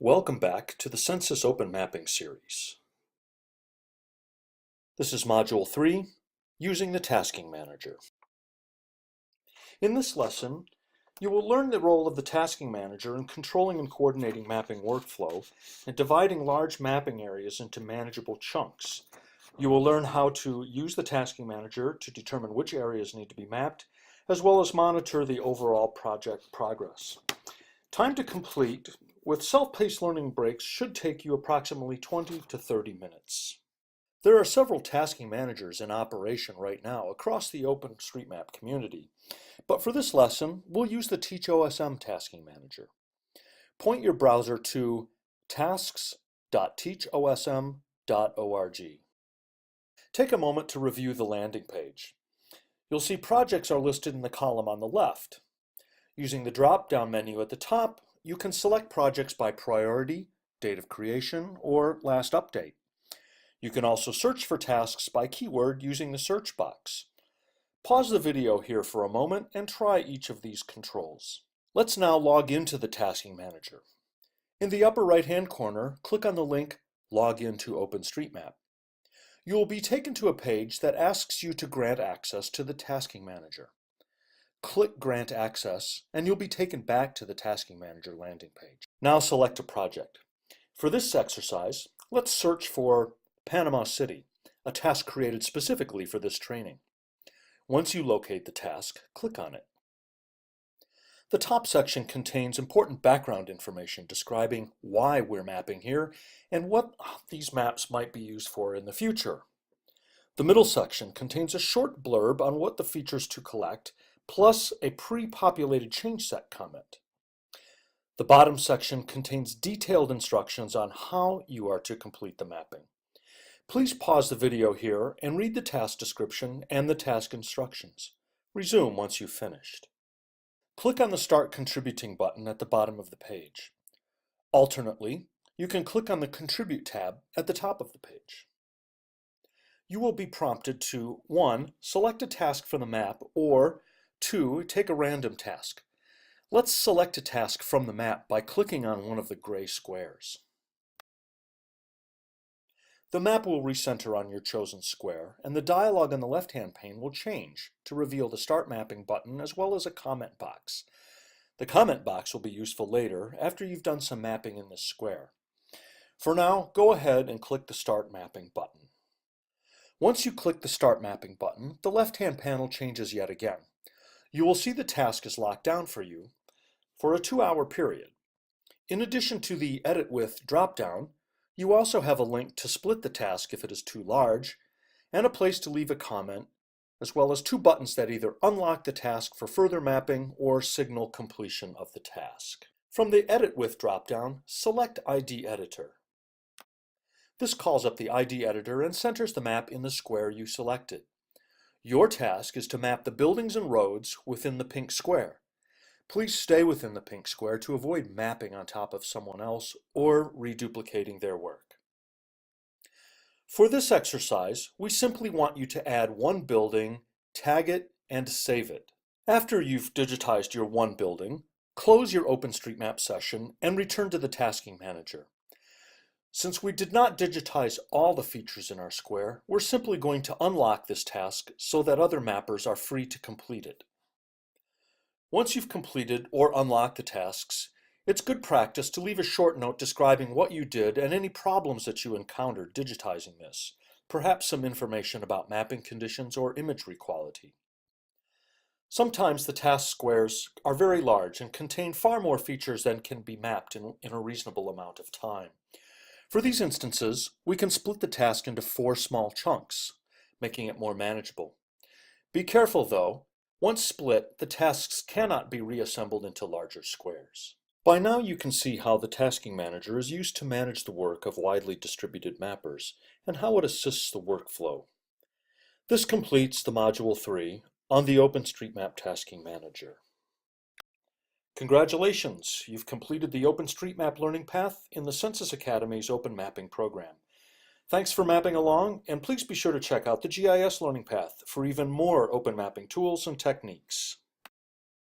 Welcome back to the Census Open Mapping series. This is Module 3, Using the Tasking Manager. In this lesson, you will learn the role of the Tasking Manager in controlling and coordinating mapping workflow and dividing large mapping areas into manageable chunks. You will learn how to use the Tasking Manager to determine which areas need to be mapped, as well as monitor the overall project progress. Time to complete with self-paced learning breaks should take you approximately 20 to 30 minutes. There are several tasking managers in operation right now across the OpenStreetMap community, but for this lesson, we'll use the TeachOSM tasking manager. Point your browser to tasks.teachosm.org. Take a moment to review the landing page. You'll see projects are listed in the column on the left. Using the drop-down menu at the top, you can select projects by priority, date of creation, or last update. You can also search for tasks by keyword using the search box. Pause the video here for a moment and try each of these controls. Let's now log into the Tasking Manager. In the upper right-hand corner, click on the link Log in to OpenStreetMap. You will be taken to a page that asks you to grant access to the Tasking Manager. Click Grant Access, and you'll be taken back to the Tasking Manager landing page. Now select a project. For this exercise, let's search for Panama City, a task created specifically for this training. Once you locate the task, click on it. The top section contains important background information describing why we're mapping here and what these maps might be used for in the future. The middle section contains a short blurb on what the features to collect, plus a pre-populated change set comment. The bottom section contains detailed instructions on how you are to complete the mapping. Please pause the video here and read the task description and the task instructions. Resume once you've finished. Click on the Start Contributing button at the bottom of the page. Alternately, you can click on the Contribute tab at the top of the page. You will be prompted to 1. Select a task from the map, or 2. Take a random task. Let's select a task from the map by clicking on one of the gray squares. The map will recenter on your chosen square, and the dialog on the left-hand pane will change to reveal the Start Mapping button as well as a comment box. The comment box will be useful later after you've done some mapping in this square. For now, go ahead and click the Start Mapping button. Once you click the Start Mapping button, the left-hand panel changes yet again. You will see the task is locked down for you for a 2-hour period. In addition to the Edit With drop-down, you also have a link to split the task if it is too large, and a place to leave a comment, as well as 2 buttons that either unlock the task for further mapping or signal completion of the task. From the Edit With drop-down, select ID Editor. This calls up the ID Editor and centers the map in the square you selected. Your task is to map the buildings and roads within the pink square. Please stay within the pink square to avoid mapping on top of someone else or reduplicating their work. For this exercise, we simply want you to add one building, tag it, and save it. After you've digitized your one building, close your OpenStreetMap session and return to the Tasking Manager. Since we did not digitize all the features in our square, we're simply going to unlock this task so that other mappers are free to complete it. Once you've completed or unlocked the tasks, it's good practice to leave a short note describing what you did and any problems that you encountered digitizing this, perhaps some information about mapping conditions or imagery quality. Sometimes the task squares are very large and contain far more features than can be mapped in a reasonable amount of time. For these instances, we can split the task into 4 small chunks, making it more manageable. Be careful though, once split, the tasks cannot be reassembled into larger squares. By now you can see how the Tasking Manager is used to manage the work of widely distributed mappers and how it assists the workflow. This completes the Module 3 on the OpenStreetMap Tasking Manager. Congratulations! You've completed the OpenStreetMap learning path in the Census Academy's Open Mapping program. Thanks for mapping along, and please be sure to check out the GIS learning path for even more open mapping tools and techniques.